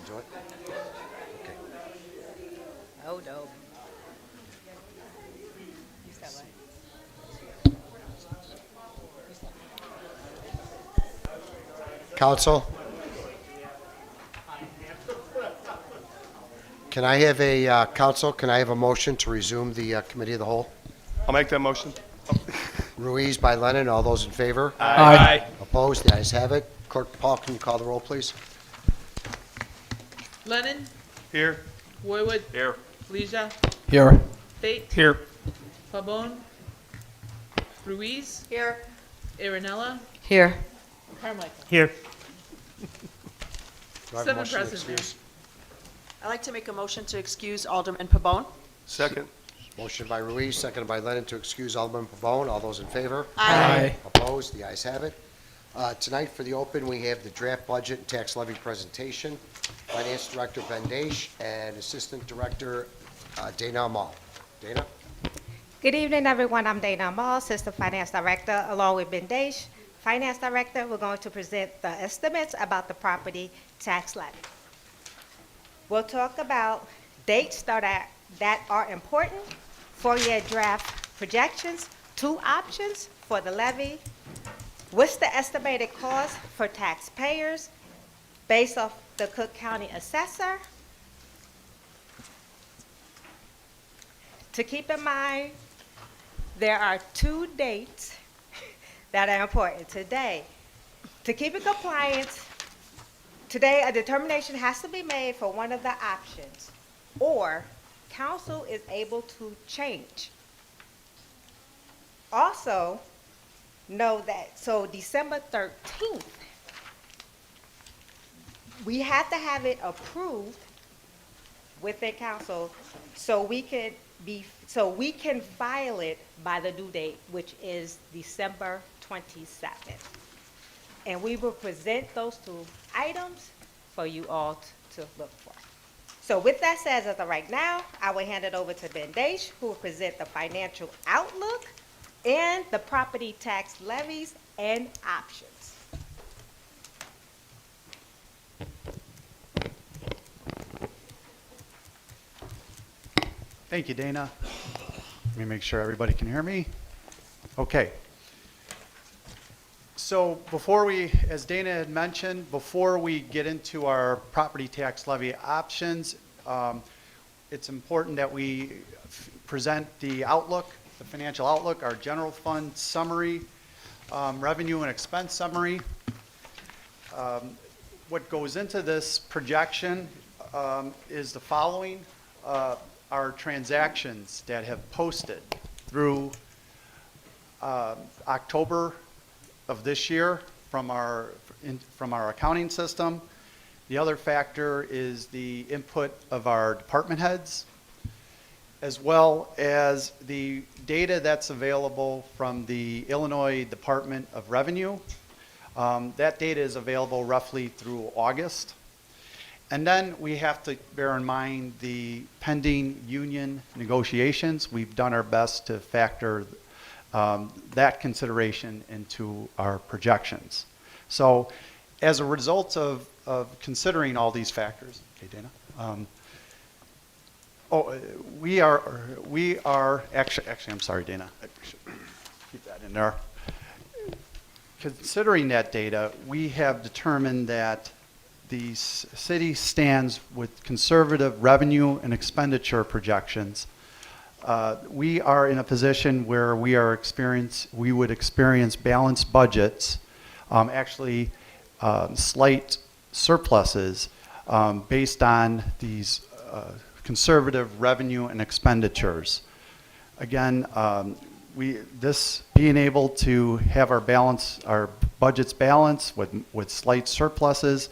do it? Okay. Oh, no. Council? Can I have a, council, can I have a motion to resume the committee of the whole? I'll make that motion. Ruiz by Lennon, all those in favor? Aye. Opposed? The ayes have it. Clerk Paul, can you call the roll, please? Lennon, Here. Woywood, Here. Leisure, Here. Fate, Here. Pabon, Ruiz, Here. Aaronella, Here. Carmichael. Here. Do I have a Seven motion to present, excuse? I'd like to make a motion to excuse Alderman Pabon. Second. Motion by Ruiz, seconded by Lennon to excuse Alderman Pavone. All those in favor? Aye. Opposed? The ayes have it. Tonight for the open, we have the draft budget and tax levy presentation. Finance Director Ben Daish and Assistant Director Dana Amal. Dana? Good evening, everyone. I'm Dana Amal, Assistant Finance Director, along with Ben Daish, Finance Director. We're going to present the estimates about the property tax levy. We'll talk about dates that are important for your draft projections, 2 options for the levy, what's the estimated cost for taxpayers based off the Cook County Assessor. To keep in mind, there are 2 dates that are important today. To keep in compliance, today a determination has to be made for one of the options, or council is able to change. Also, know that, so December 13th, we have to have it approved within council so we can file it by the due date, which is December 27th. And we will present those 2 items for you all to look for. So with that said, as of right now, I will hand it over to Ben Daish, who will present the financial outlook and the property tax levies and options. Thank you, Dana. Let me make sure everybody can hear me. Okay. So before we, as Dana had mentioned, before we get into our property tax levy options, it's important that we present the outlook, the financial outlook, our general fund summary, revenue and expense summary. What goes into this projection is the following. Our transactions that have posted through October of this year from our accounting system. The other factor is the input of our department heads, as well as the data that's available from the Illinois Department of Revenue. That data is available roughly through August. And then we have to bear in mind the pending union negotiations. We've done our best to factor that consideration into our projections. So as a result of considering all these factors, okay, Dana? We are actually, I'm sorry, Dana. I should keep that in there. Considering that data, we have determined that the city stands with conservative revenue and expenditure projections. We are in a position where we would experience balanced budgets, actually slight surpluses based on these conservative revenue and expenditures. Again, this being able to have our budgets balanced with slight surpluses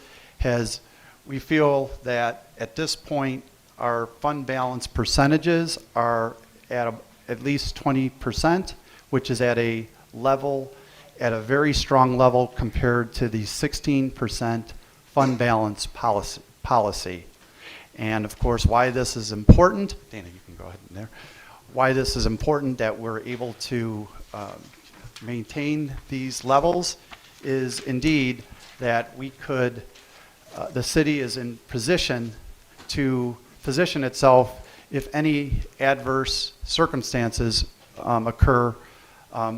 we feel that at this point our fund balance percentages are at least 20%, which is at a very strong level compared to the 16% fund balance policy. And of course, why this is important, Dana, you can go ahead in there. Why this is important that we're able to maintain these levels is indeed that we could the city is in position to position itself if any adverse circumstances occur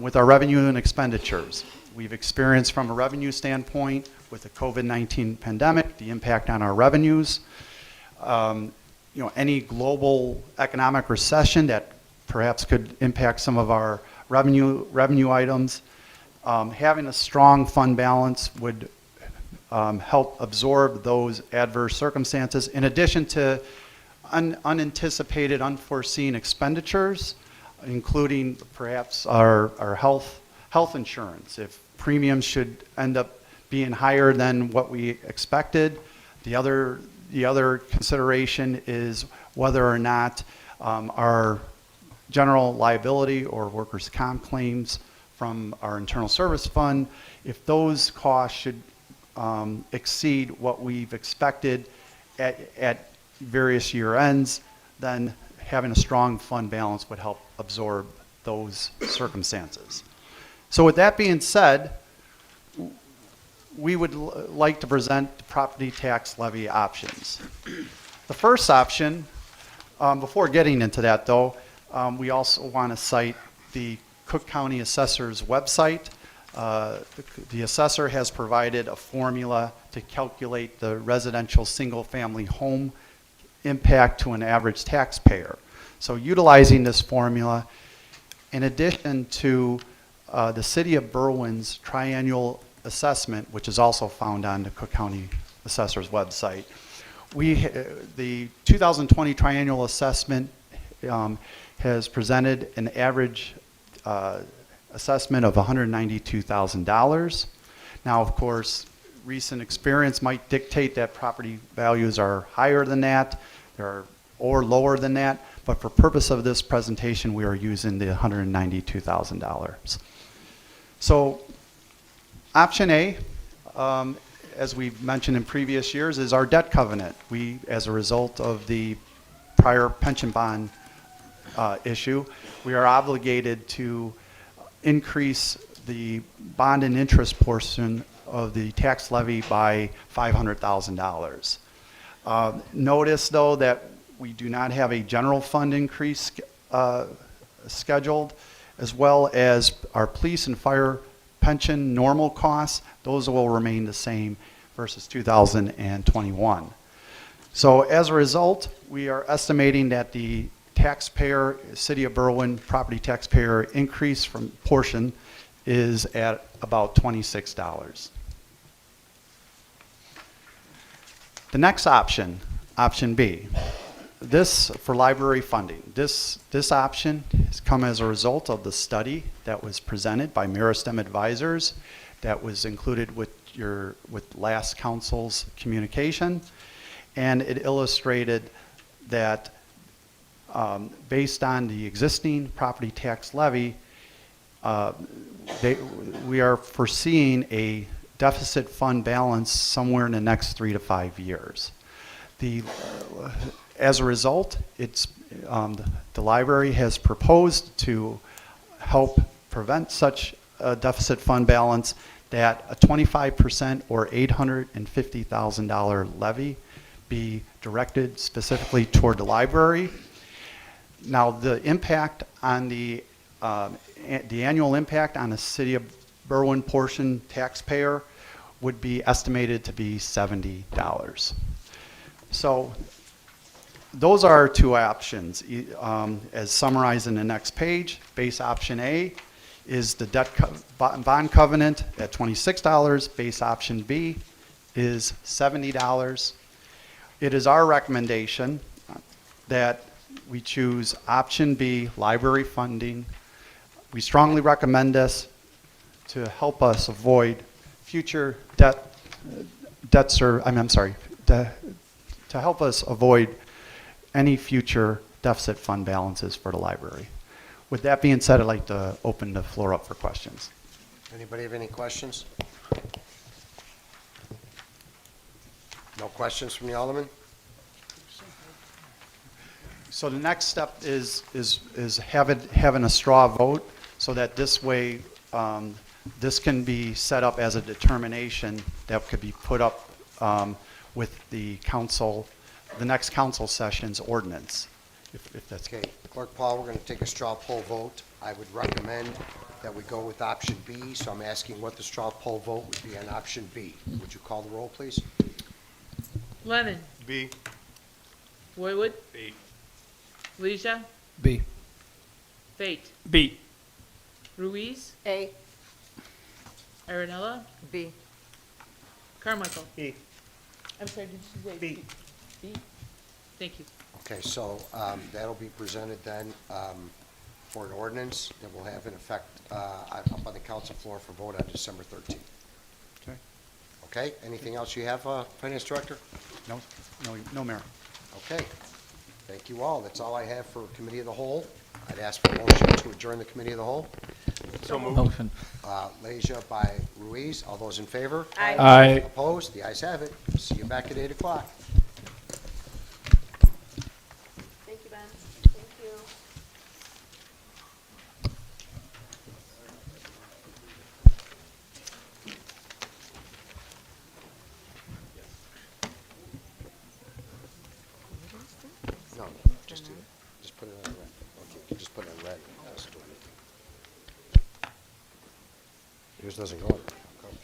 with our revenue and expenditures. We've experienced from a revenue standpoint with the COVID-19 pandemic, the impact on our revenues, any global economic recession that perhaps could impact some of our revenue items. Having a strong fund balance would help absorb those adverse circumstances, in addition to unanticipated, unforeseen expenditures, including perhaps our health insurance. If premiums should end up being higher than what we expected, the other consideration is whether or not our general liability or workers' comp claims from our internal service fund, if those costs should exceed what we've expected at various year ends, then having a strong fund balance would help absorb those circumstances. So with that being said, we would like to present property tax levy options. The first option, before getting into that though, we also want to cite the Cook County Assessor's website. The assessor has provided a formula to calculate the residential single-family home impact to an average taxpayer. So utilizing this formula, in addition to the City of Berwyn's triennial assessment, which is also found on the Cook County Assessor's website, the 2020 triennial assessment has presented an average assessment of $192,000. Now, of course, recent experience might dictate that property values are higher than that or lower than that, but for purpose of this presentation, we are using the $192,000. So, option A, as we've mentioned in previous years, is our debt covenant. We, as a result of the prior pension bond issue, we are obligated to increase the bond and interest portion of the tax levy by $500,000. Notice, though, that we do not have a general fund increase scheduled, as well as our police and fire pension normal costs. Those will remain the same versus 2021. So as a result, we are estimating that the taxpayer, City of Berwyn property taxpayer increase from portion is at about $26. The next option, option B, this for library funding. This option has come as a result of the study that was presented by Meristem Advisors that was included with last council's communication, and it illustrated that based on the existing property tax levy, we are foreseeing a deficit fund balance somewhere in the next 3 to 5 years. As a result, the library has proposed to help prevent such a deficit fund balance that a 25% or $850,000 levy be directed specifically toward the library. Now, the impact on the annual impact on the City of Berwyn portion taxpayer would be estimated to be $70. So those are our two options, as summarized in the next page. Base option A is the bond covenant at $26. Base option B is $70. It is our recommendation that we choose option B, library funding. We strongly recommend this to help us avoid future to help us avoid any future deficit fund balances for the library. With that being said, I'd like to open the floor up for questions. Anybody have any questions? No questions from the Alderman? So the next step is having a straw vote, so that this way this can be set up as a determination that could be put up with the council, the next council session's ordinance, if that's. Okay, Clerk Paul, we're going to take a straw poll vote. I would recommend that we go with option B, so I'm asking what the straw poll vote would be on option B. Would you call the roll, please? Lennon, B. Boywood, B. Leisure, B. Fate, B. Ruiz, A. Aaronella, B. Carmichael. B. I'm sorry, did you say? B. B. Thank you. Okay, so that'll be presented then for an ordinance that will have in effect up on the council floor for vote on December 13th. Okay. Okay, anything else you have, Finance Director? No, Mayor. Okay, thank you all. That's all I have for Committee of the Whole. I'd ask for a motion to adjourn the Committee of the Whole. So moved. Motion. Leisure by Ruiz. All those in favor? Aye. Opposed? The ayes have it. See you back at 8 o'clock. Thank you, Ben. Thank you. No, just do it. Just put it on red. Okay, you just put it on red. That's what we do. Yours doesn't go on red. How come?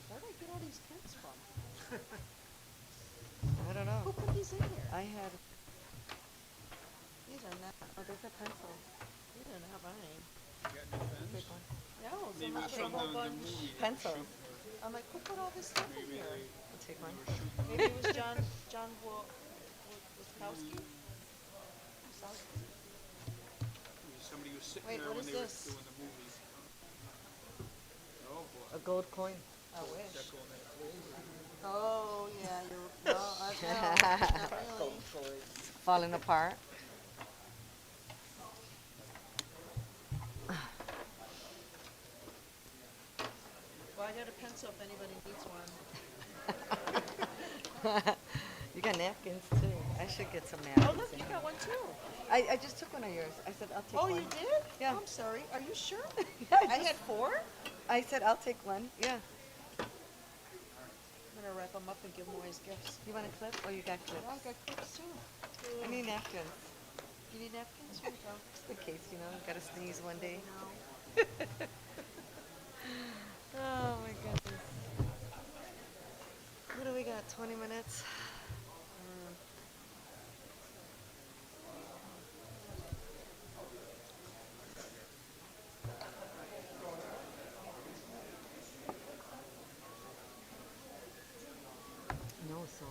Where did I get all these pens from? I don't know. Who put these in here? I had, These are not, oh, there's a pencil. these are not mine. Big one. No, somebody take a whole bunch. Pencils. I'm like, who put all this stuff in here? I'll take one. Maybe it was John Wiskowski? Somebody was sitting Wait, there what when is they were this? doing the movies. Oh, boy. A gold coin. I wish. That going there. Oh, yeah, you're, well, not really. Falling apart. Well, I got a pencil if anybody needs one. You got napkins too. I should get some Oh, napkins. look, you got one too. I just took one of yours. I said, I'll take Oh, one. you did? Yeah. I'm sorry. Are you sure? Yeah, I had 4? I said, I'll take one. Yeah. I'm gonna wrap them up and give them away as gifts. You want a clip? Oh, you got clips. Oh, I got clips too. I need napkins. You need napkins? Here you go. Just in case, you know, gotta sneeze one day. No. Oh, my goodness. What do we got? 20 minutes? No salt.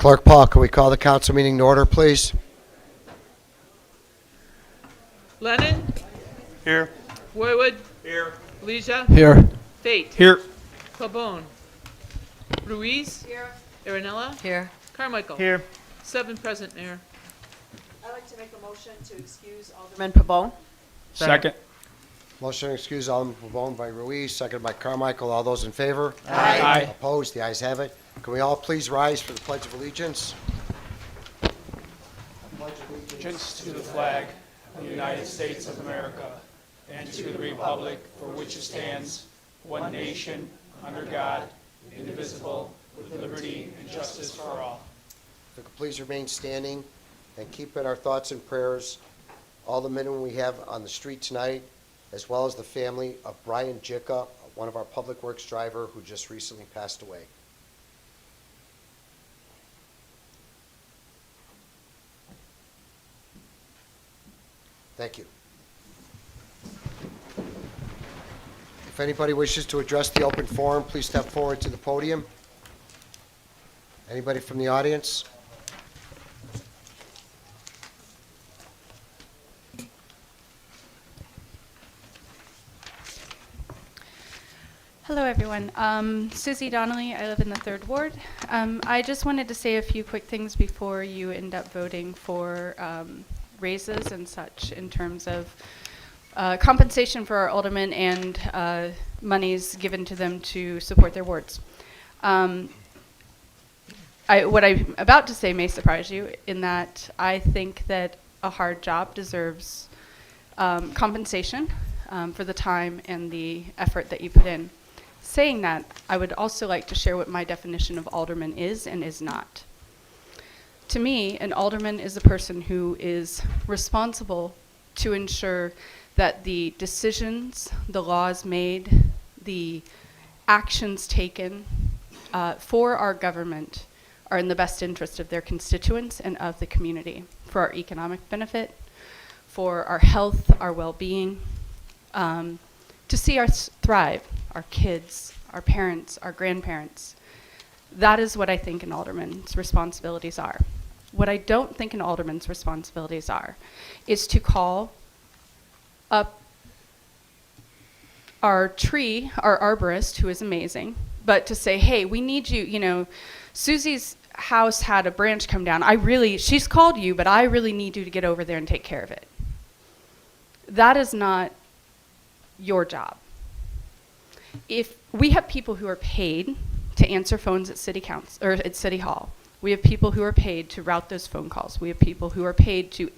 Clerk Paul, can we call the council meeting to order, please? Lennon, Here. Roywood, Here. Leisure, Here. Fate, Here. Pabon, Ruiz, Aaronella, Here. Carmichael. Here. 7 present, Mayor. I'd like to make a motion to excuse Alderman Pavone. Second. Motion to excuse Alderman Pavone by Ruiz, seconded by Carmichael. All those in favor? Aye. Opposed? The ayes have it. Can we all please rise for the Pledge of Allegiance? Allegiance to the flag of the United States of America and to the republic for which it stands, one nation, under God, indivisible, with liberty and justice for all. If you could please remain standing and keep in our thoughts and prayers all the men and women we have on the street tonight, as well as the family of Brian Jicka, one of our public works driver who just recently passed away. Thank you. If anybody wishes to address the open forum, please step forward to the podium. Anybody from the audience? Hello, everyone. Susie Donnelly. I live in the 3rd Ward. I just wanted to say a few quick things before you end up voting for raises and such in terms of compensation for our aldermen and monies given to them to support their wards. What I'm about to say may surprise you in that I think that a hard job deserves compensation for the time and the effort that you put in. Saying that, I would also like to share what my definition of alderman is and is not. To me, an alderman is a person who is responsible to ensure that the decisions, the laws made, the actions taken for our government are in the best interest of their constituents and of the community, for our economic benefit, for our health, our well-being, to see us thrive, our kids, our parents, our grandparents. That is what I think an alderman's responsibilities are. What I don't think an alderman's responsibilities are is to call up our arborist, who is amazing, but to say, hey, we need you, Susie's house had a branch come down. She's called you, but I really need you to get over there and take care of it. That is not your job. If we have people who are paid to answer phones at City Council or at City Hall, we have people who are paid to route those phone calls. We have people who are paid to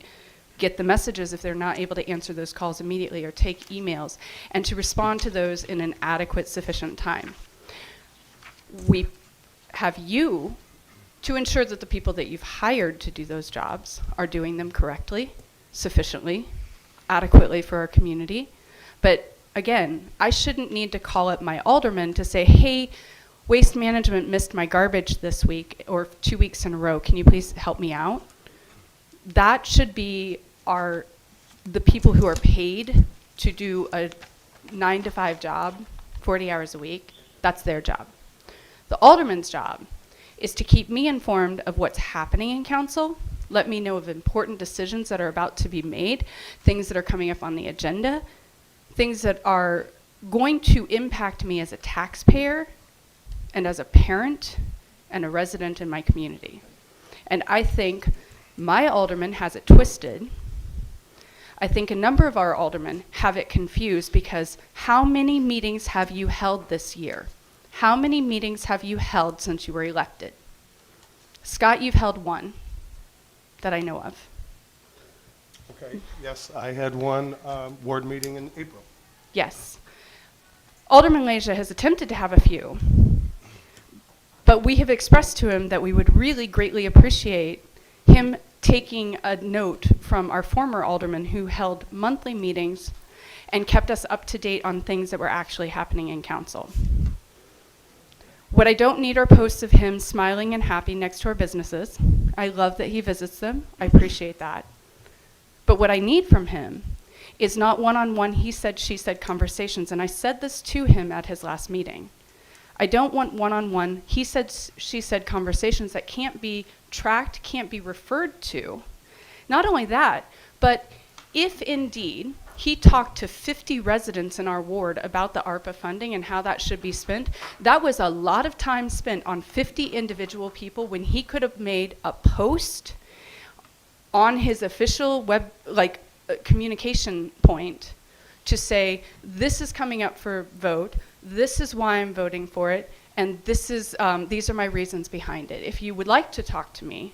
get the messages if they're not able to answer those calls immediately or take emails and to respond to those in an adequate, sufficient time. We have you to ensure that the people that you've hired to do those jobs are doing them correctly, sufficiently, adequately for our community. But again, I shouldn't need to call up my alderman to say, hey, Waste Management missed my garbage this week or 2 weeks in a row. Can you please help me out? That should be the people who are paid to do a 9-to-5 job, 40 hours a week. That's their job. The alderman's job is to keep me informed of what's happening in council, let me know of important decisions that are about to be made, things that are coming up on the agenda, things that are going to impact me as a taxpayer and as a parent and a resident in my community. And I think my alderman has it twisted. I think a number of our aldermen have it confused because how many meetings have you held this year? How many meetings have you held since you were elected? Scott, you've held one that I know of. Okay. Yes, I had one ward meeting in April. Yes. Alderman Leisure has attempted to have a few, but we have expressed to him that we would really greatly appreciate him taking a note from our former alderman who held monthly meetings and kept us up to date on things that were actually happening in council. What I don't need are posts of him smiling and happy next to our businesses. I love that he visits them. I appreciate that. But what I need from him is not one-on-one he said, she said conversations. And I said this to him at his last meeting. I don't want one-on-one, he said, she said conversations that can't be tracked, can't be referred to. Not only that, but if indeed he talked to 50 residents in our ward about the ARPA funding and how that should be spent, that was a lot of time spent on 50 individual people when he could have made a post on his official web, communication point to say, this is coming up for vote, this is why I'm voting for it, and this is, these are my reasons behind it. If you would like to talk to me,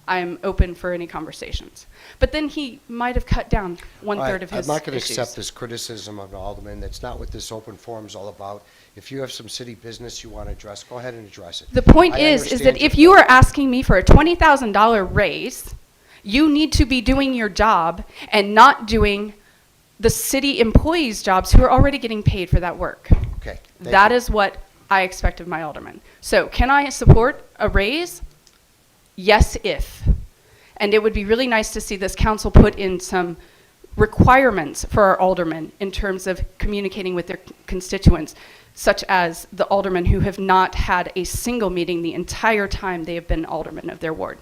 I'm open for any conversations. But then he might have cut down one-third of his I'm not going to issues. accept this criticism of an alderman. That's not what this open forum is all about. If you have some city business you want to address, go ahead and address it. The point I is understand that if you are asking me for a $20,000 raise, you need to be doing your job and not doing the city employees' jobs who are already getting paid for that work. Okay. That is what I expect of my alderman. So can I support a raise? Yes, if. And it would be really nice to see this council put in some requirements for our aldermen in terms of communicating with their constituents, such as the aldermen who have not had a single meeting the entire time they have been aldermen of their ward.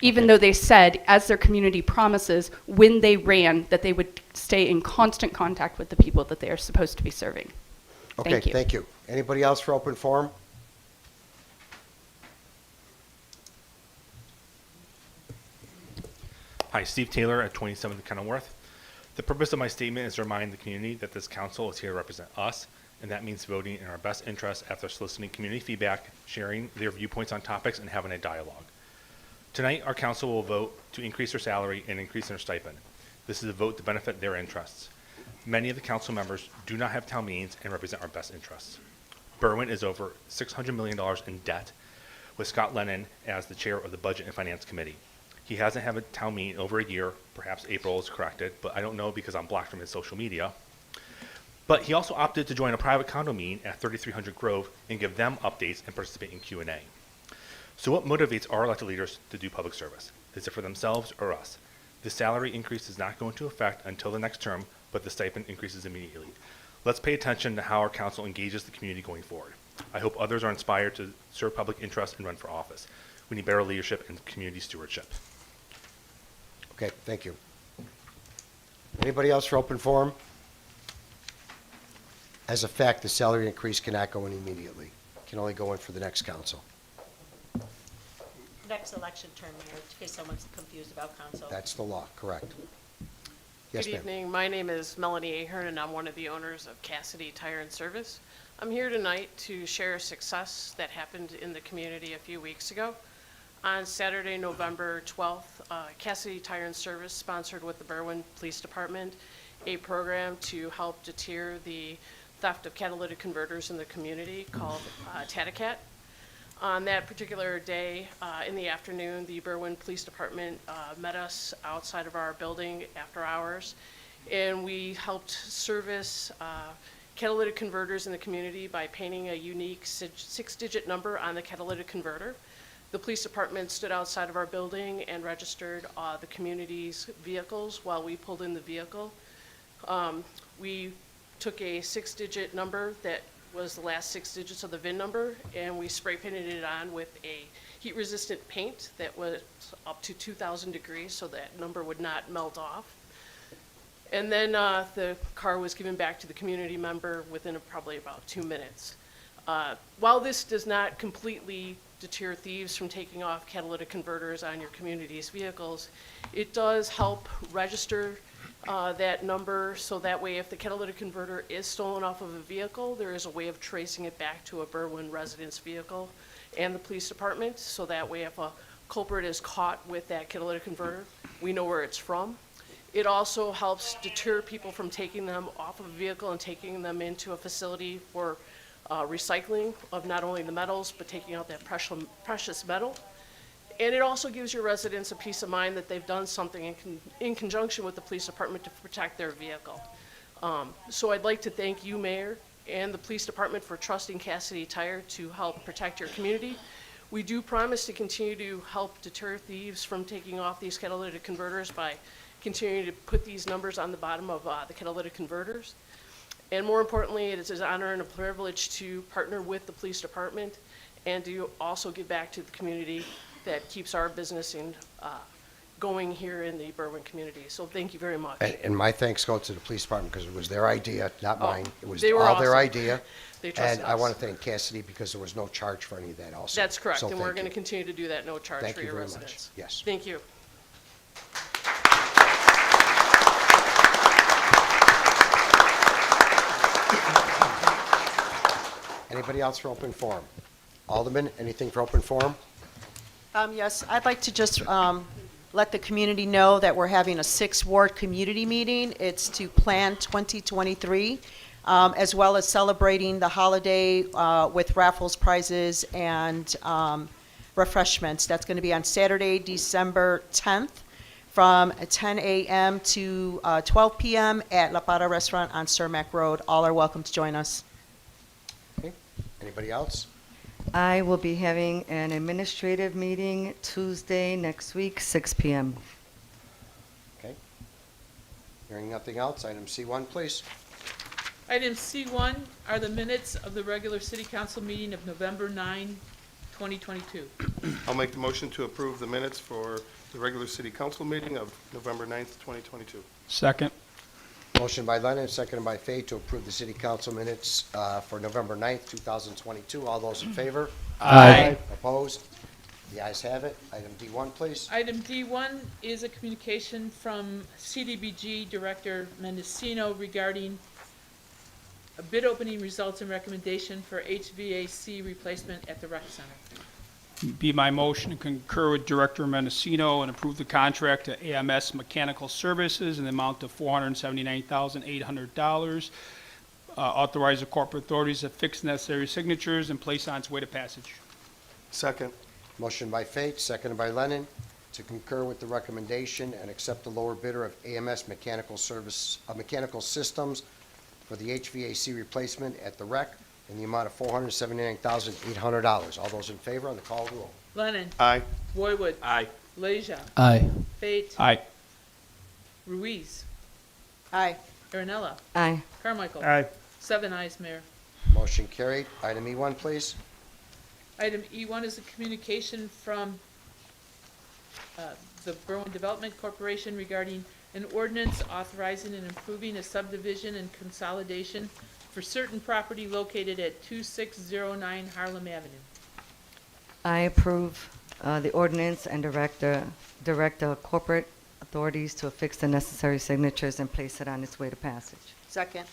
Even though they said, as their community promises, when they ran, that they would stay in constant contact with the people that they are supposed to be serving. Okay, Thank you. thank you. Anybody else for open forum? Hi, Steve Taylor at 27 Kenilworth. The purpose of my statement is to remind the community that this council is here to represent us, and that means voting in our best interest after soliciting community feedback, sharing their viewpoints on topics, and having a dialogue. Tonight, our council will vote to increase their salary and increase their stipend. This is a vote to benefit their interests. Many of the council members do not have town meetings and represent our best interests. Berwyn is over $600 million in debt, with Scott Lennon as the chair of the Budget and Finance Committee. He hasn't had a town meeting in over a year. Perhaps April is corrected, but I don't know because I'm blocked from his social media. But he also opted to join a private condo meeting at 3300 Grove and give them updates and participate in Q&A. So what motivates our elected leaders to do public service? Is it for themselves or us? The salary increase does not go into effect until the next term, but the stipend increases immediately. Let's pay attention to how our council engages the community going forward. I hope others are inspired to serve public interest and run for office. We need better leadership and community stewardship. Okay, thank you. Anybody else for open forum? As a fact, the salary increase cannot go in immediately. It can only go in for the next council. Next election term, Mayor, in case someone's confused about council. That's the law, correct. Yes, Good ma'am. evening. My name is Melanie Ahern, and I'm one of the owners of Cassidy Tire and Service. I'm here tonight to share a success that happened in the community a few weeks ago. On Saturday, November 12th, Cassidy Tire and Service sponsored with the Berwyn Police Department a program to help deter the theft of catalytic converters in the community called Tatacat. On that particular day, in the afternoon, the Berwyn Police Department met us outside of our building after hours, and we helped service catalytic converters in the community by painting a unique six-digit number on the catalytic converter. The police department stood outside of our building and registered the community's vehicles while we pulled in the vehicle. We took a six-digit number that was the last six digits of the VIN number, and we spray painted it on with a heat-resistant paint that was up to 2,000 degrees so that number would not melt off. And then the car was given back to the community member within probably about 2 minutes. While this does not completely deter thieves from taking off catalytic converters on your community's vehicles, it does help register that number, so that way if the catalytic converter is stolen off of a vehicle, there is a way of tracing it back to a Berwyn resident's vehicle and the police department, so that way if a culprit is caught with that catalytic converter, we know where it's from. It also helps deter people from taking them off of a vehicle and taking them into a facility for recycling of not only the metals, but taking out that precious metal. And it also gives your residents a peace of mind that they've done something in conjunction with the police department to protect their vehicle. So I'd like to thank you, Mayor, and the police department for trusting Cassidy Tire to help protect your community. We do promise to continue to help deter thieves from taking off these catalytic converters by continuing to put these numbers on the bottom of the catalytic converters. And more importantly, it is an honor and a privilege to partner with the police department and to also give back to the community that keeps our business going here in the Berwyn community. So thank you very much. And my thanks go to the police department because it was their idea, not mine. It was they were all their awesome. idea. They trusted And I us. want to thank Cassidy because there was no charge for any of that also. That's correct, So and we're thank going to you. continue to do that, no charge Thank for you your very much. residents. Yes. Thank you. Anybody else for open forum? Alderman, anything for open forum? Yes, I'd like to just let the community know that we're having a 6-ward community meeting. It's to plan 2023, as well as celebrating the holiday with raffles, prizes, and refreshments. That's going to be on Saturday, December 10th, from 10 a.m. to 12 p.m. at La Parra Restaurant on Cermak Road. All are welcome to join us. Okay. Anybody else? I will be having an administrative meeting Tuesday next week, 6 p.m. Okay. Hearing nothing else, item C1, please. Item C1 are the minutes of the regular city council meeting of November 9, 2022. I'll make the motion to approve the minutes for the regular city council meeting of November 9th, 2022. Second. Motion by Lennon, seconded by Fay to approve the city council minutes for November 9th, 2022. All those in favor? Aye. Opposed? The ayes have it. Item D1, please. Item D1 is a communication from CDBG Director Mendocino regarding a bid opening results and recommendation for HVAC replacement at the rec center. Be my motion to concur with Director Mendocino and approve the contract to AMS Mechanical Services in the amount of $479,800. Authorize the corporate authorities to fix necessary signatures and place on its way to passage. Second. Motion by Fate, seconded by Lennon, to concur with the recommendation and accept the lower bidder of AMS Mechanical Systems for the HVAC replacement at the rec in the amount of $479,800. All those in favor on the call roll. Lennon. Aye. Boywood. Aye. Leisure. Aye. Fate. Aye. Ruiz. Aye. Aaronella. Aye. Carmichael. Aye. 7 ayes, Mayor. Motion carried. Item E1, please. Item E1 is a communication from the Berwyn Development Corporation regarding an ordinance authorizing and improving a subdivision and consolidation for certain property located at 2609 Harlem Avenue. I approve the ordinance and direct the corporate authorities to affix the necessary signatures and place it on its way to passage. Second.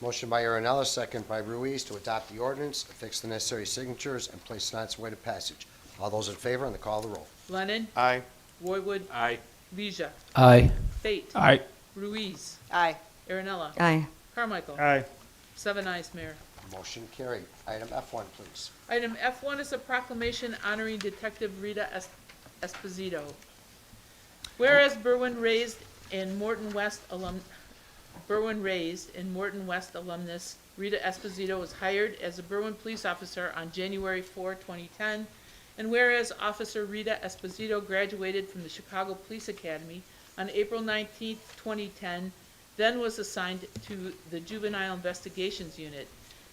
Motion by Aaronella, second by Ruiz to adopt the ordinance, affix the necessary signatures, and place it on its way to passage. All those in favor on the call of the roll. Lennon. Aye. Boywood. Aye. Leisure. Aye. Fate. Aye. Ruiz. Aye. Aaronella. Aye. Carmichael. Aye. 7 ayes, Mayor. Motion carried. Item F1, please. Item F1 is a proclamation honoring Detective Rita Esposito. Whereas Berwyn raised in Morton West alumnus Rita Esposito was hired as a Berwyn police officer on January 4, 2010, and whereas Officer Rita Esposito graduated from the Chicago Police Academy on April 19, 2010, then was assigned to the Juvenile Investigations Unit.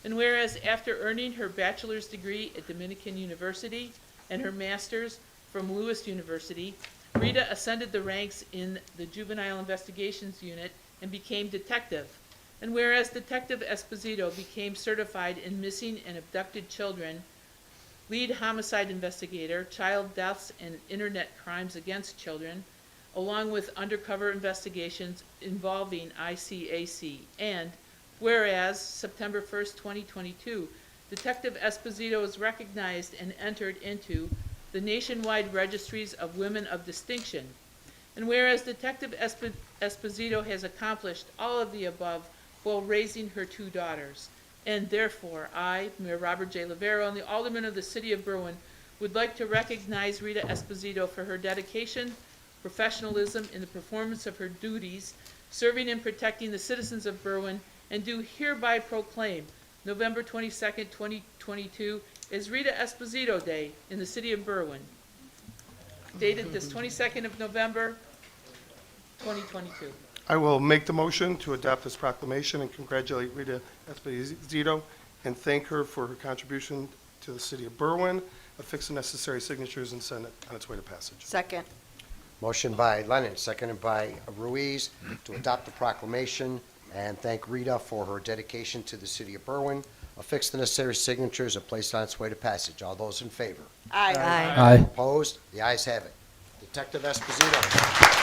And whereas after earning her bachelor's degree at Dominican University and her master's from Lewis University, Rita ascended the ranks in the Juvenile Investigations Unit and became detective. And whereas Detective Esposito became certified in missing and abducted children, lead homicide investigator, child deaths and internet crimes against children, along with undercover investigations involving ICAC. And whereas September 1st, 2022, Detective Esposito is recognized and entered into the nationwide registries of women of distinction. And whereas Detective Esposito has accomplished all of the above while raising her 2 daughters. And therefore, I, Mayor Robert J. Lavero, and the Aldermen of the City of Berwyn would like to recognize Rita Esposito for her dedication, professionalism in the performance of her duties, serving and protecting the citizens of Berwyn, and do hereby proclaim November 22nd, 2022 is Rita Esposito Day in the City of Berwyn, dated this 22nd of November, 2022. I will make the motion to adopt this proclamation and congratulate Rita Esposito and thank her for her contribution to the city of Berwyn, affix the necessary signatures, and send it on its way to passage. Second. Motion by Lennon, seconded by Ruiz, to adopt the proclamation and thank Rita for her dedication to the city of Berwyn. Affix the necessary signatures and place it on its way to passage. All those in favor? Aye. Aye. Opposed? The ayes have it. Detective Esposito.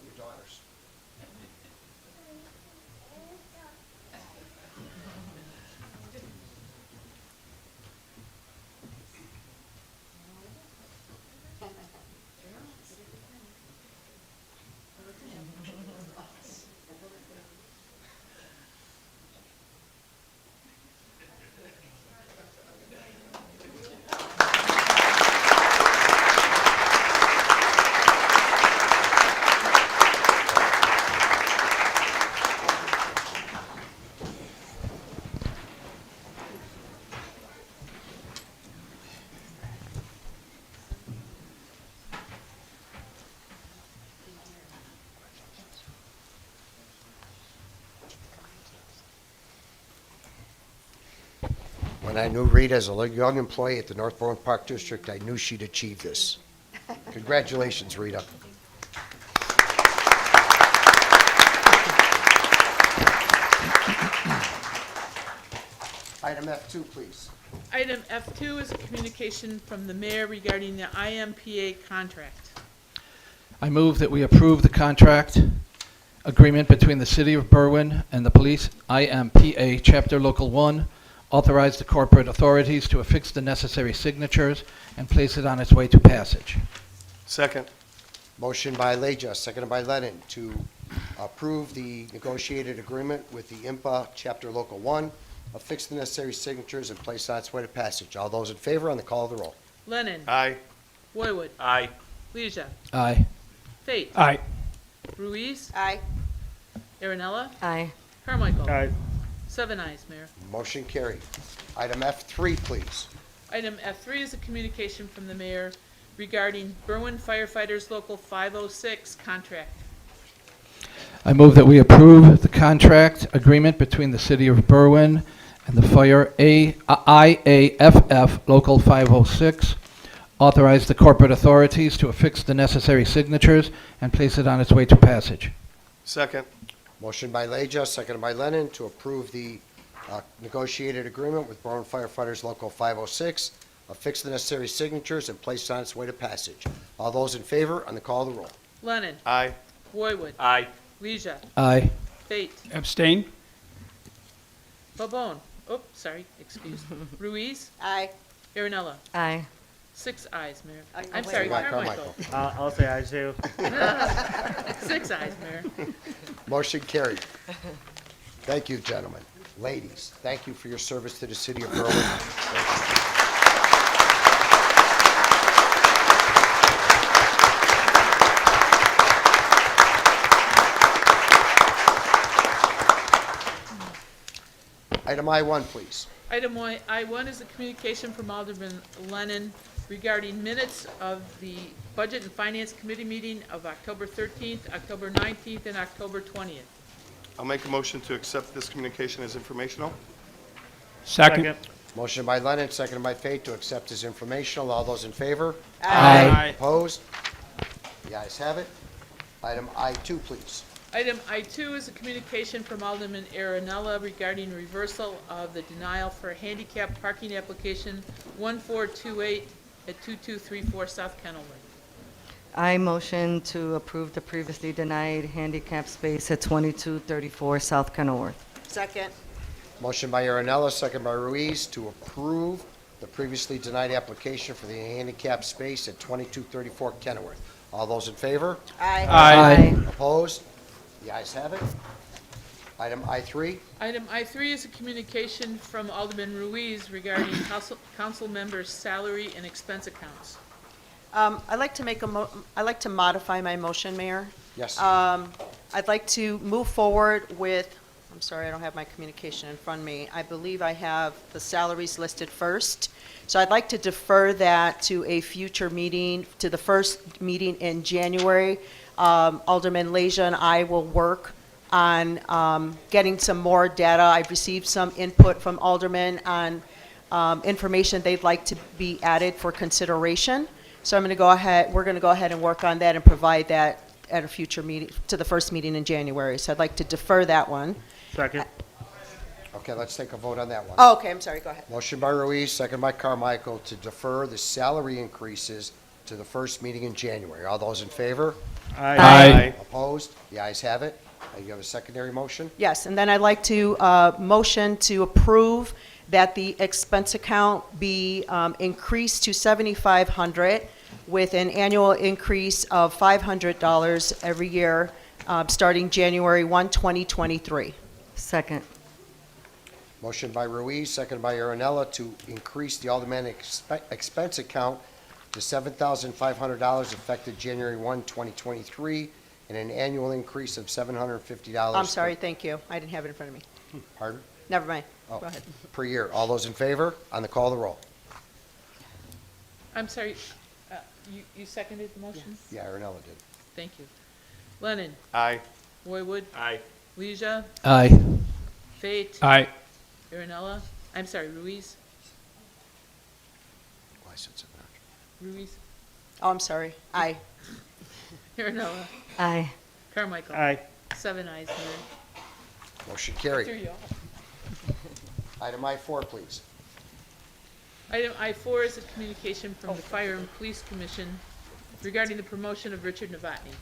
Your daughters. When I knew Rita as a young employee at the North Berwyn Park District, I knew she'd achieve this. Congratulations, Rita. Item F2, please. Item F2 is a communication from the mayor regarding the IMPA contract. I move that we approve the contract agreement between the City of Berwyn and the Police IMPA Chapter Local 1, authorize the corporate authorities to affix the necessary signatures and place it on its way to passage. Second. Motion by Leja, seconded by Lennon, to approve the negotiated agreement with the IMPA Chapter Local 1, affix the necessary signatures, and place it on its way to passage. All those in favor on the call of the roll. Lennon. Aye. Boywood. Aye. Leisure. Aye. Fate. Aye. Ruiz. Aye. Aaronella. Aye. Carmichael. Aye. 7 ayes, Mayor. Motion carried. Item F3, please. Item F3 is a communication from the mayor regarding Berwyn Firefighters Local 506 contract. I move that we approve the contract agreement between the City of Berwyn and the Fire IAFF Local 506, authorize the corporate authorities to affix the necessary signatures and place it on its way to passage. Second. Motion by Leja, seconded by Lennon, to approve the negotiated agreement with Berwyn Firefighters Local 506, affix the necessary signatures, and place it on its way to passage. All those in favor on the call of the roll. Lennon. Aye. Boywood. Aye. Leisure. Aye. Fate. Abstain? Babone. Oh, sorry, excuse me. Ruiz. Aye. Aaronella. Aye. 6 ayes, Mayor. Aye. I'm Wait, sorry, wait. Carmichael. I'll say aye too. 6 ayes, Mayor. Motion carried. Thank you, gentlemen. Ladies, thank you for your service to the city of Berwyn. Item I1, please. Item I1 is a communication from Alderman Lennon regarding minutes of the Budget and Finance Committee meeting of October 13th, October 19th, and October 20th. I'll make a motion to accept this communication as informational. Second? Motion by Lennon, seconded by Fate, to accept as informational. All those in favor? Aye. Opposed? The ayes have it. Item I2, please. Item I2 is a communication from Alderman Aaronella regarding reversal of the denial for handicap parking application 1428 at 2234 South Kenilworth. I motion to approve the previously denied handicap space at 2234 South Kenilworth. Second. Motion by Aaronella, second by Ruiz, to approve the previously denied application for the handicap space at 2234 Kenilworth. All those in favor? Aye. Aye. Opposed? The ayes have it. Item I3. Item I3 is a communication from Alderman Ruiz regarding council members' salary and expense accounts. I'd like to modify my motion, Mayor. Yes. I'd like to move forward with, I'm sorry, I don't have my communication in front of me. I believe I have the salaries listed first. So I'd like to defer that to a future meeting, to the first meeting in January. Alderman Leisure and I will work on getting some more data. I've received some input from aldermen on information they'd like to be added for consideration. So we're going to go ahead and work on that and provide that at a future meeting, to the first meeting in January. So I'd like to defer that one. Second. Okay, let's take a vote on that one. Oh, okay, I'm sorry, go ahead. Motion by Ruiz, second by Carmichael, to defer the salary increases to the first meeting in January. All those in favor? Aye. Opposed? The ayes have it. You have a secondary motion? Yes, and then I'd like to motion to approve that the expense account be increased to $7,500 with an annual increase of $500 every year, starting January 1, 2023. Second. Motion by Ruiz, second by Aaronella, to increase the aldermanic expense account to $7,500 effective January 1, 2023, and an annual increase of $750. I'm sorry, thank you. I didn't have it in front of me. Pardon? Never mind. Oh, Go ahead. per year. All those in favor? On the call of the roll. I'm sorry, you seconded the motion? Yeah, Aaronella did. Thank you. Lennon? Aye. Roywood? Aye. Leisure? Aye. Fate? Aye. Aaronella? I'm sorry, Ruiz? Why is it so much? Ruiz? Oh, I'm sorry. Aye. Aaronella? Aye. Carmichael? Aye. 7 ayes, Mayor. Motion Threw carried. you off. Item I4, please. Item I4 is a communication from the Fire and Police Commission regarding the promotion of Richard Novotny.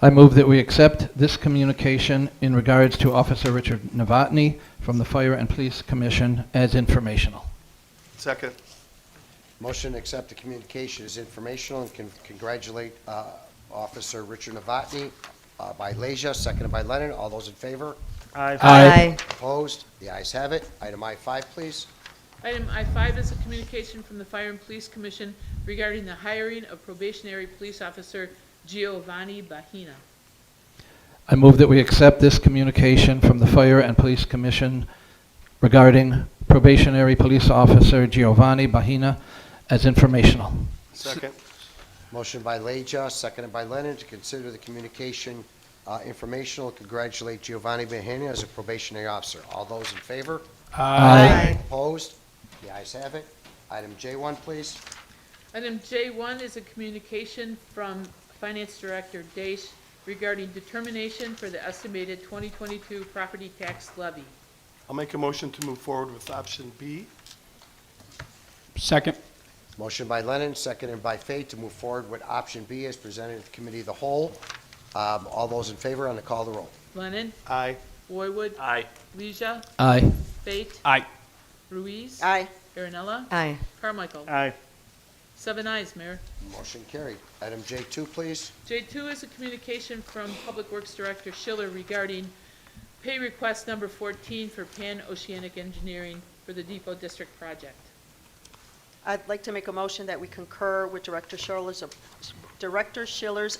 I move that we accept this communication in regards to Officer Richard Novotny from the Fire and Police Commission as informational. Second. Motion to accept the communication as informational and congratulate Officer Richard Novotny by Leisure, seconded by Lennon. All those in favor? Aye. Aye. Opposed? The ayes have it. Item I5, please. Item I5 is a communication from the Fire and Police Commission regarding the hiring of probationary police officer Giovanni Bahina. I move that we accept this communication from the Fire and Police Commission regarding probationary police officer Giovanni Bahina as informational. Second. Motion by Leja, seconded by Lennon, to consider the communication informational. Congratulate Giovanni Bahena as a probationary officer. All those in favor? Aye. Opposed? The ayes have it. Item J1, please. Item J1 is a communication from Finance Director Dace regarding determination for the estimated 2022 property tax levy. I'll make a motion to move forward with option B. Second. Motion by Lennon, seconded by Fate, to move forward with option B as presented at the committee of the whole. All those in favor on the call of the roll. Lennon? Aye. Roywood? Aye. Leisure? Aye. Fate? Aye. Ruiz? Aye. Aaronella? Aye. Carmichael? Aye. 7 ayes, Mayor. Motion carried. Item J2, please. J2 is a communication from Public Works Director Schiller regarding pay request number 14 for Pan-Oceanic Engineering for the Depot District project. I'd like to make a motion that we concur with Director Schiller's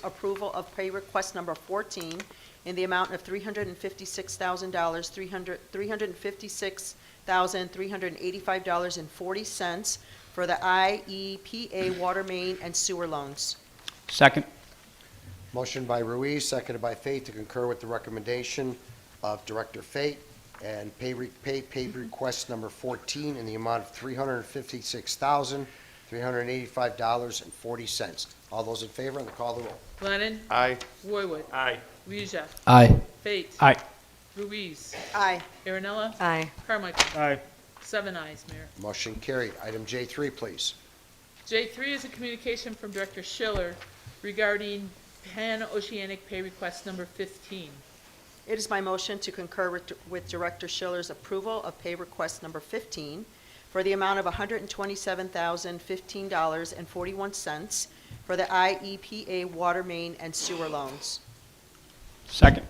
approval of pay request number 14 in the amount of $356,000, $356,385.40 for the IEPA water main and sewer loans. Second. Motion by Ruiz, seconded by Fate, to concur with the recommendation of Director Fate and pay request number 14 in the amount of $356,385.40. All those in favor on the call of the roll. Lennon? Aye. Roywood? Aye. Leisure? Aye. Fate? Aye. Ruiz? Aye. Aaronella? Aye. Carmichael? Aye. 7 ayes, Mayor. Motion carried. Item J3, please. J3 is a communication from Director Schiller regarding Pan-Oceanic pay request number 15. It is my motion to concur with Director Schiller's approval of pay request number 15 for the amount of $127,015.41 for the IEPA water main and sewer loans. Second.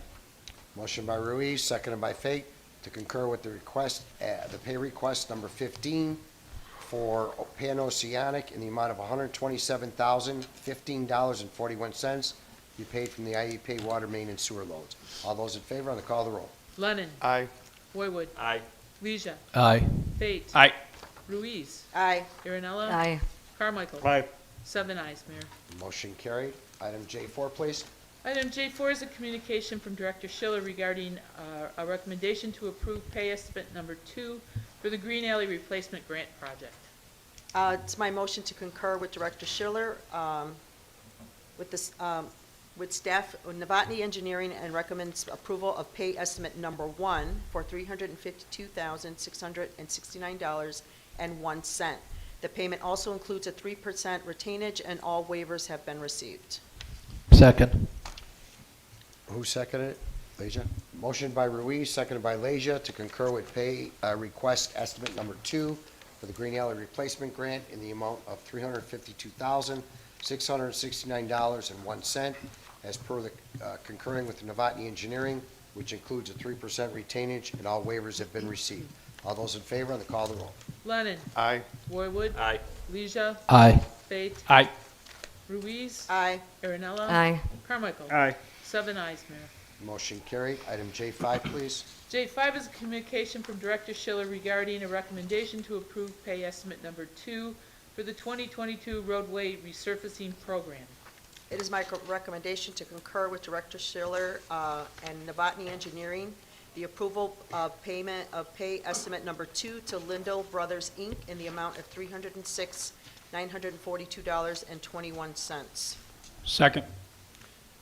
Motion by Ruiz, seconded by Fate, to concur with the request, the pay request number 15 for Pan Oceanic in the amount of $127,015.41 be paid from the IEP water main and sewer loads. All those in favor on the call of the roll. Lennon. Aye. Boywood. Aye. Leisure. Aye. Fate. Aye. Ruiz. Aye. Aaronella. Aye. Carmichael. Aye. 7 ayes, Mayor. Motion carried. Item J4, please. Item J4 is a communication from Director Schiller regarding a recommendation to approve pay estimate number 2 for the Green Alley Replacement Grant Project. It's my motion to concur with Director Schiller, with this, with staff, Novotny Engineering, and recommends approval of pay estimate number 1 for $352,669.01. The payment also includes a 3% retainage, and all waivers have been received. Second. Who seconded it? Leisure. Motion by Ruiz, seconded by Leisure, to concur with pay request estimate number 2 for the Green Alley Replacement Grant in the amount of $352,669.01, as per the concurring with Novotny Engineering, which includes a 3% retainage, and all waivers have been received. All those in favor on the call of the roll. Lennon. Aye. Boywood. Aye. Leisure. Aye. Fate. Aye. Ruiz. Aye. Aaronella. Aye. Carmichael. Aye. 7 ayes, Mayor. Motion carried. Item J5, please. J5 is a communication from Director Schiller regarding a recommendation to approve pay estimate number 2 for the 2022 roadway resurfacing program. It is my recommendation to concur with Director Schiller and Novotny Engineering, the approval of payment of pay estimate number 2 to Lindell Brothers, Inc. in the amount of $306,942.21. Second.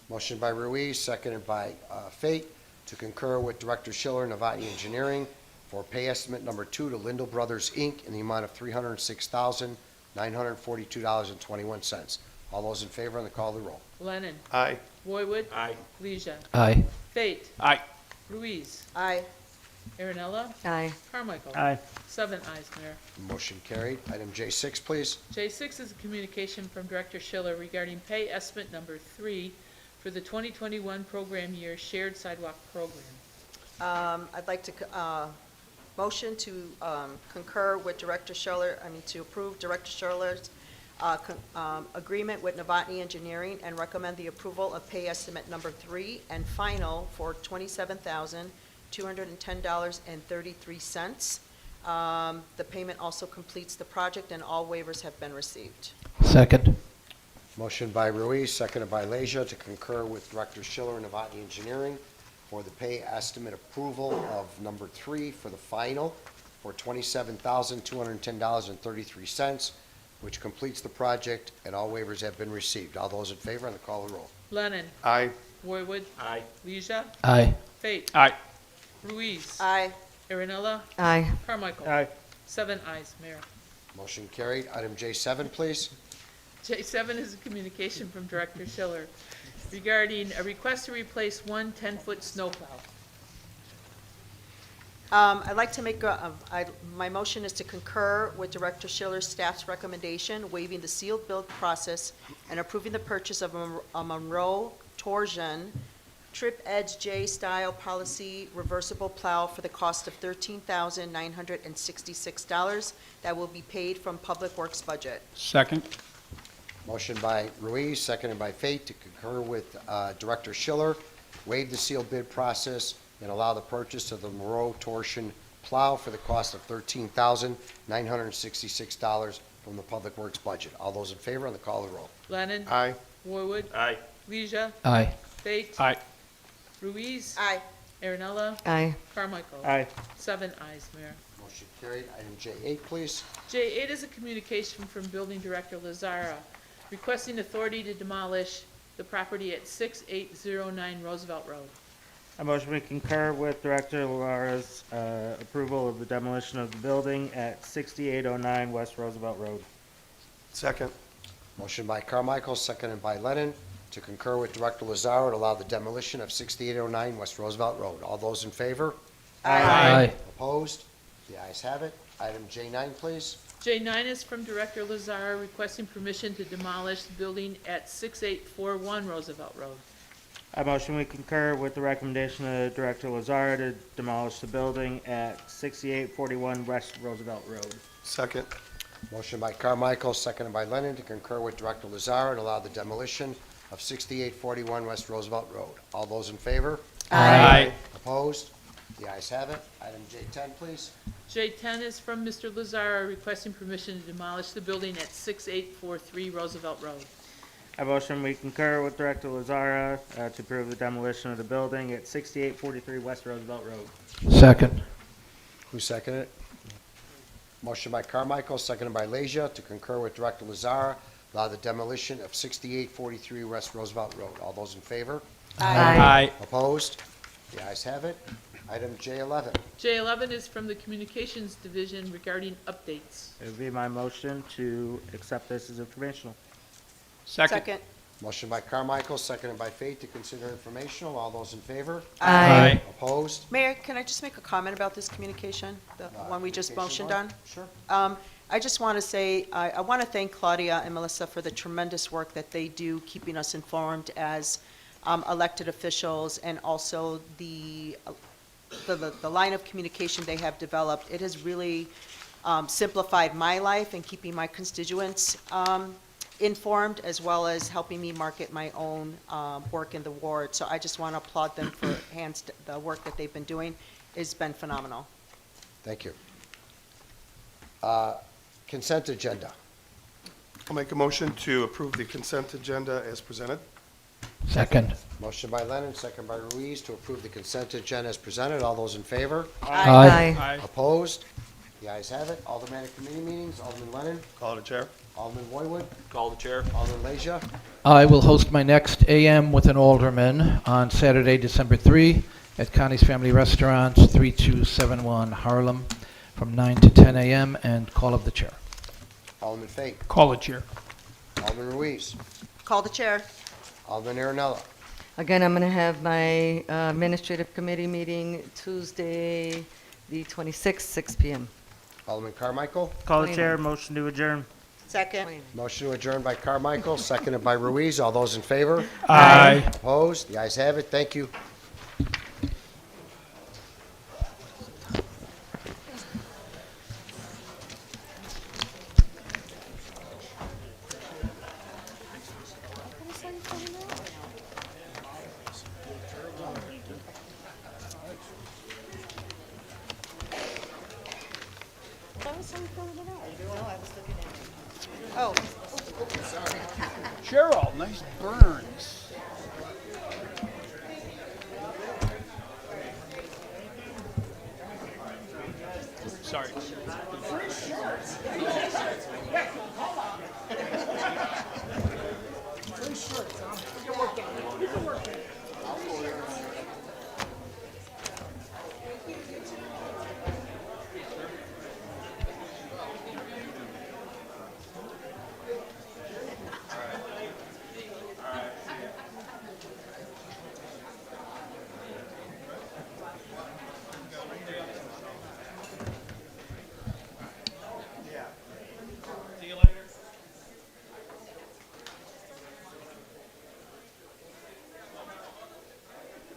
Motion by Ruiz, seconded by Fate, to concur with Director Schiller and Novotny Engineering for pay estimate number 2 to Lindell Brothers, Inc. in the amount of $306,942.21. All those in favor on the call of the roll. Lennon. Aye. Boywood. Aye. Leisure. Aye. Fate. Aye. Ruiz. Aye. Aaronella. Aye. Carmichael. Aye. 7 ayes, Mayor. Motion carried. Item J6, please. J6 is a communication from Director Schiller regarding pay estimate number 3 for the 2021 program year shared sidewalk program. I'd like to, motion to concur with Director Schiller, to approve Director Schiller's agreement with Novotny Engineering and recommend the approval of pay estimate number 3 and final for $27,210.33. The payment also completes the project, and all waivers have been received. Second. Motion by Ruiz, seconded by Leisure, to concur with Director Schiller and Novotny Engineering for the pay estimate approval of number 3 for the final for $27,210.33, which completes the project, and all waivers have been received. All those in favor on the call of the roll. Lennon. Aye. Boywood. Aye. Leisure. Aye. Fate. Aye. Ruiz. Aye. Aaronella. Aye. Carmichael. Aye. 7 ayes, Mayor. Motion carried. Item J7, please. J7 is a communication from Director Schiller regarding a request to replace one 10-foot snowplow. I'd like to make, my motion is to concur with Director Schiller's staff's recommendation, waiving the sealed bid process and approving the purchase of a Monroe Torsion Trip Edge J-style policy reversible plow for the cost of $13,966 that will be paid from Public Works budget. Second. Motion by Ruiz, seconded by Fate, to concur with Director Schiller, waive the sealed bid process, and allow the purchase of the Moreau Torsion plow for the cost of $13,966 from the Public Works budget. All those in favor on the call of the roll. Lennon. Aye. Boywood. Aye. Leisure. Aye. Fate. Aye. Ruiz. Aye. Aaronella. Aye. Carmichael. Aye. 7 ayes, Mayor. Motion carried. Item J8, please. J8 is a communication from Building Director Lazara requesting authority to demolish the property at 6809 Roosevelt Road. I motion we concur with Director Lara's approval of the demolition of the building at 6809 West Roosevelt Road. Second. Motion by Carmichael, seconded by Lennon, to concur with Director Lazaro to allow the demolition of 6809 West Roosevelt Road. All those in favor? Aye. Opposed? The ayes have it. Item J9, please. J9 is from Director Lazara requesting permission to demolish the building at 6841 Roosevelt Road. I motion we concur with the recommendation of Director Lazara to demolish the building at 6841 West Roosevelt Road. Second. Motion by Carmichael, seconded by Lennon, to concur with Director Lazar and allow the demolition of 6841 West Roosevelt Road. All those in favor? Aye. Opposed? The ayes have it. Item J10, please. J10 is from Mr. Lazara requesting permission to demolish the building at 6843 Roosevelt Road. I motion we concur with Director Lazara to approve the demolition of the building at 6843 West Roosevelt Road. Second. Who seconded it? Motion by Carmichael, seconded by Leisure, to concur with Director Lazar, allow the demolition of 6843 West Roosevelt Road. All those in favor? Aye. Opposed? The ayes have it. Item J11. J11 is from the Communications Division regarding updates. It would be my motion to accept this as informational. Second. Motion by Carmichael, seconded by Fate, to consider informational. All those in favor? Aye. Opposed? Mayor, can I just make a comment about this communication, the one we just Communication motioned one? on? Sure. I just want to say, I want to thank Claudia and Melissa for the tremendous work that they do, keeping us informed as elected officials, and also the line of communication they have developed. It has really simplified my life and keeping my constituents informed, as well as helping me market my own work in the ward. So I just want to applaud them for the work that they've been doing. It's been phenomenal. Thank you. Consent agenda. I'll make a motion to approve the consent agenda as presented. Second. Motion by Lennon, second by Ruiz, to approve the consent agenda as presented. All those in favor? Aye. Aye. Opposed? The ayes have it. Aldermanic committee meetings. Alderman Lennon. Call to chair. Alderman Boywood. Call the chair. Alderman Leisure. I will host my next AM with an alderman on Saturday, December 3 at Connie's Family Restaurants, 3271 Harlem, from 9 to 10 a.m. and call of the chair. Alderman Fate. Call the chair. Alderman Ruiz. Call the chair. Alderman Aaronella. Again, I'm going to have my administrative committee meeting Tuesday, the 26th, 6 p.m. Alderman Carmichael. Call the 29. chair, motion to adjourn. Second. Motion to adjourn by Carmichael, seconded by Ruiz. All those in favor? Aye. Opposed? The ayes have it. Thank you. Oh. Cheryl, nice burns. Sorry.